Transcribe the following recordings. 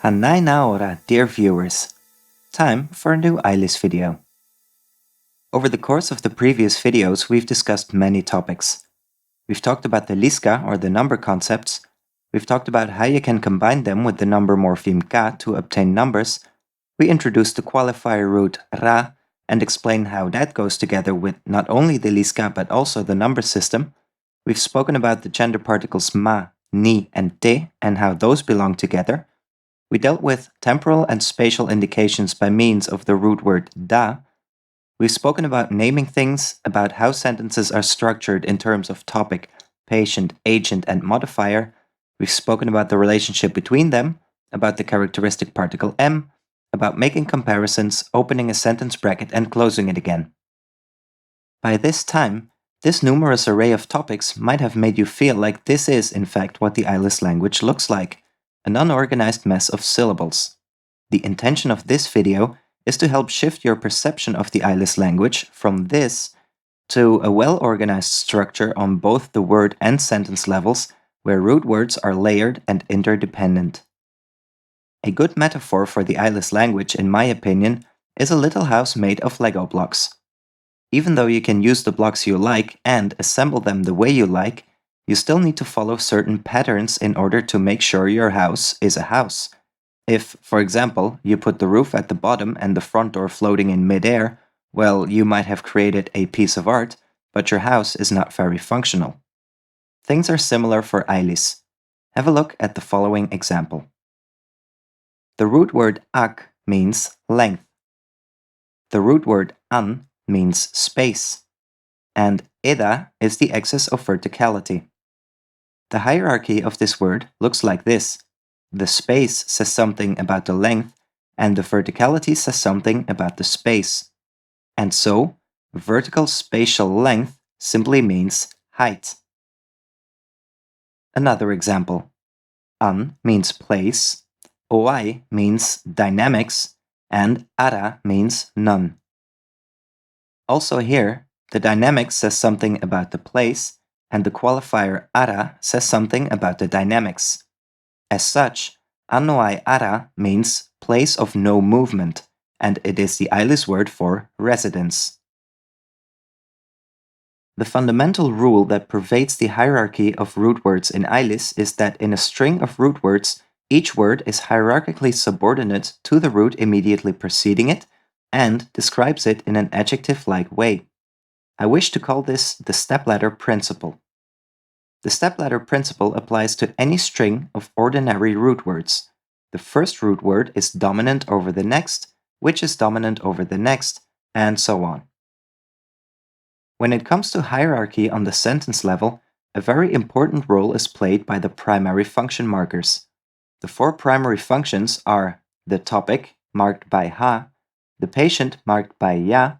Hanai na ora, dear viewers. Time for a new Ælis video. Over the course of the previous videos, we've discussed many topics. We've talked about the lista, or the number concepts. We've talked about how you can combine them with the number morpheme ka to obtain numbers. We introduced the qualifier root ra and explained how that goes together with not only the lista but also the number system. We've spoken about the gender particles ma, ni, and te and how those belong together. We dealt with temporal and spatial indications by means of the root word da. We've spoken about naming things, about how sentences are structured in terms of topic, patient, agent, and modifier. We've spoken about the relationship between them, about the characteristic particle m, about making comparisons, opening a sentence bracket, and closing it again. By this time, this numerous array of topics might have made you feel like this is, in fact, what the Ælis language looks like. An unorganized mess of syllables. The intention of this video is to help shift your perception of the Ælis language from this to a well-organized structure on both the word and sentence levels, where root words are layered and interdependent. A good metaphor for the Ælis language, in my opinion, is a little house made of Lego blocks. Even though you can use the blocks you like and assemble them the way you like, you still need to follow certain patterns in order to make sure your house is a house. If, for example, you put the roof at the bottom and the front door floating in midair, well, you might have created a piece of art, but your house is not very functional. Things are similar for Ælis. Have a look at the following example. The root word ak means length. The root word an means space. And eda is the axis of verticality. The hierarchy of this word looks like this. The space says something about the length, and the verticality says something about the space. And so, vertical spatial length simply means height. Another example. An means place, oai means dynamics, and ara means none. Also here, the dynamics says something about the place, and the qualifier ara says something about the dynamics. As such, anoai ara means place of no movement, and it is the Ælis word for residence. The fundamental rule that pervades the hierarchy of root words in Ælis is that in a string of root words, each word is hierarchically subordinate to the root immediately preceding it and describes it in an adjective-like way. I wish to call this the stepladder principle. The stepladder principle applies to any string of ordinary root words. The first root word is dominant over the next, which is dominant over the next, and so on. When it comes to hierarchy on the sentence level, a very important role is played by the primary function markers. The four primary functions are the topic, marked by ha, the patient, marked by ya,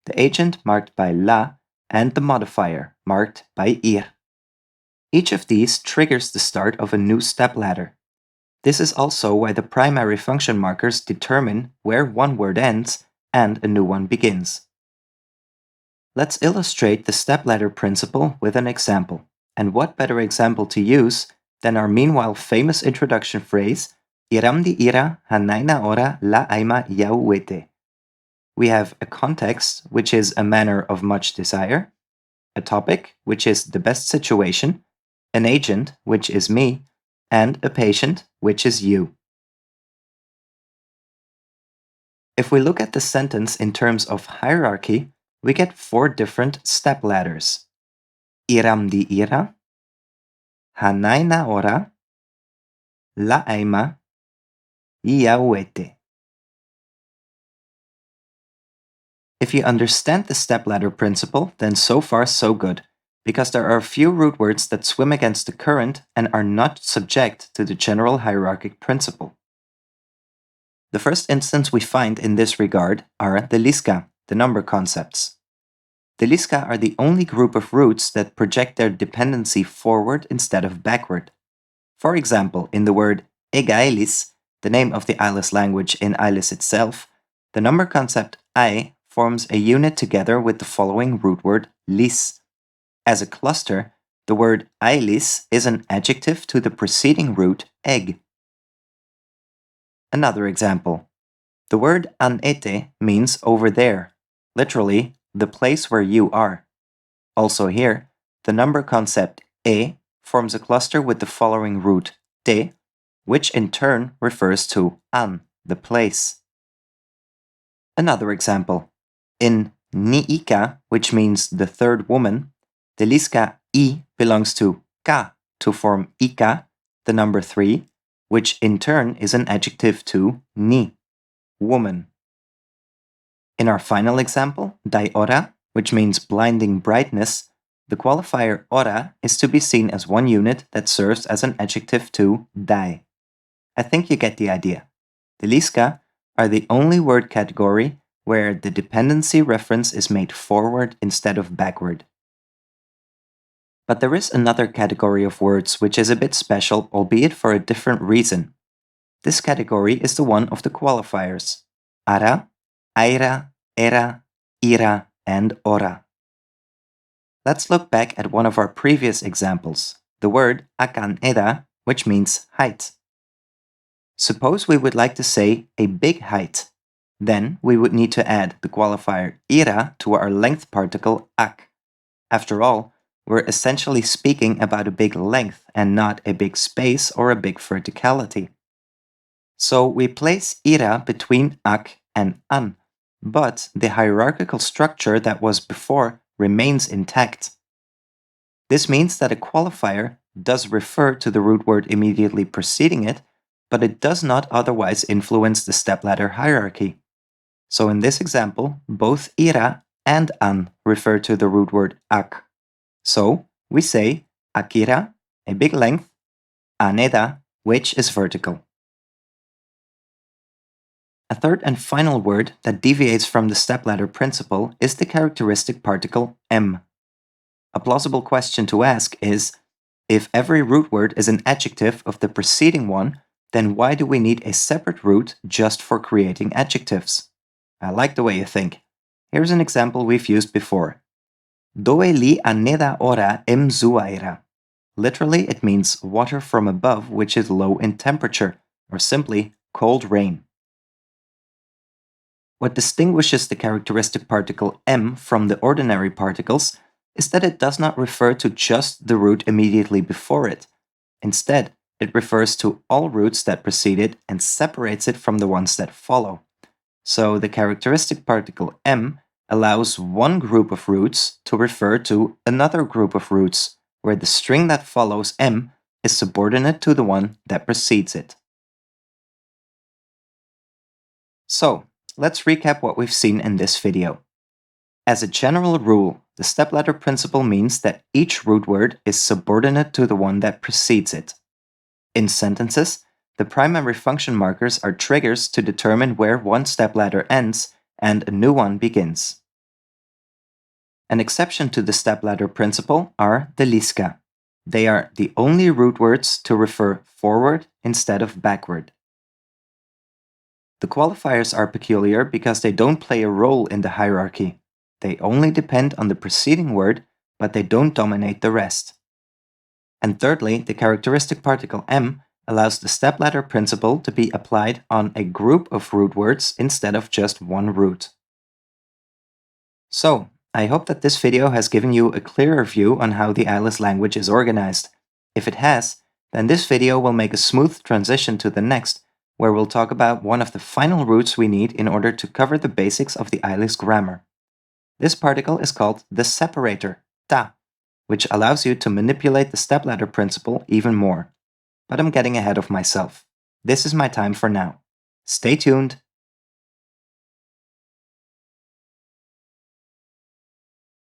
the agent, marked by la, and the modifier, marked by ir. Each of these triggers the start of a new stepladder. This is also why the primary function markers determine where one word ends and a new one begins. Let's illustrate the stepladder principle with an example. And what better example to use than our meanwhile famous introduction phrase, Iram di ira hanaina ora la aima yauwete. We have a context, which is a manner of much desire, a topic, which is the best situation, an agent, which is me, and a patient, which is you. If we look at the sentence in terms of hierarchy, we get four different step ladders. Iram di ira, hanai na ora, la aima, iauete. If you understand the stepladder principle, then so far so good, because there are a few root words that swim against the current and are not subject to the general hierarchic principle. The first instance we find in this regard are the lista, the number concepts. The lista are the only group of roots that project their dependency forward instead of backward. For example, in the word Ælis, the name of the Ælis language in Ælis itself, the number concept I forms a unit together with the following root word lis. As a cluster, the word Ælis is an adjective to the preceding root egg. Another example. The word anete means over there, literally, the place where you are. Also here, the number concept e forms a cluster with the following root te, which in turn refers to an, the place. Another example. In niika, which means the third woman, the liska I belongs to ka to form ika, the number 3, which in turn is an adjective to ni, woman. In our final example, dai ora, which means blinding brightness, the qualifier ora is to be seen as one unit that serves as an adjective to dai. I think you get the idea. The liska are the only word category where the dependency reference is made forward instead of backward. But there is another category of words which is a bit special, albeit for a different reason. This category is the one of the qualifiers ara, aira, era, ira, and ora. Let's look back at one of our previous examples, the word akan eda, which means height. Suppose we would like to say a big height. Then we would need to add the qualifier ira to our length particle ak. After all, we're essentially speaking about a big length and not a big space or a big verticality. So we place ira between ak and an, but the hierarchical structure that was before remains intact. This means that a qualifier does refer to the root word immediately preceding it, but it does not otherwise influence the stepladder hierarchy. So in this example, both ira and an refer to the root word ak. So we say akira, a big length, aneda, which is vertical. A third and final word that deviates from the stepladder principle is the characteristic particle m. A plausible question to ask is, if every root word is an adjective of the preceding one, then why do we need a separate root just for creating adjectives? I like the way you think. Here's an example we've used before. Doe li aneda ora em zuaira. Literally, it means water from above which is low in temperature, or simply cold rain. What distinguishes the characteristic particle m from the ordinary particles is that it does not refer to just the root immediately before it. Instead, it refers to all roots that precede it and separates it from the ones that follow. So the characteristic particle m allows one group of roots to refer to another group of roots, where the string that follows m is subordinate to the one that precedes it. So, let's recap what we've seen in this video. As a general rule, the stepladder principle means that each root word is subordinate to the one that precedes it. In sentences, the primary function markers are triggers to determine where one stepladder ends and a new one begins. An exception to the stepladder principle are the liska. They are the only root words to refer forward instead of backward. The qualifiers are peculiar because they don't play a role in the hierarchy. They only depend on the preceding word, but they don't dominate the rest. And thirdly, the characteristic particle m allows the stepladder principle to be applied on a group of root words instead of just one root. So, I hope that this video has given you a clearer view on how the Ælis language is organized. If it has, then this video will make a smooth transition to the next, where we'll talk about one of the final roots we need in order to cover the basics of the Ælis grammar. This particle is called the separator, ta, which allows you to manipulate the stepladder principle even more. But I'm getting ahead of myself. This is my time for now. Stay tuned.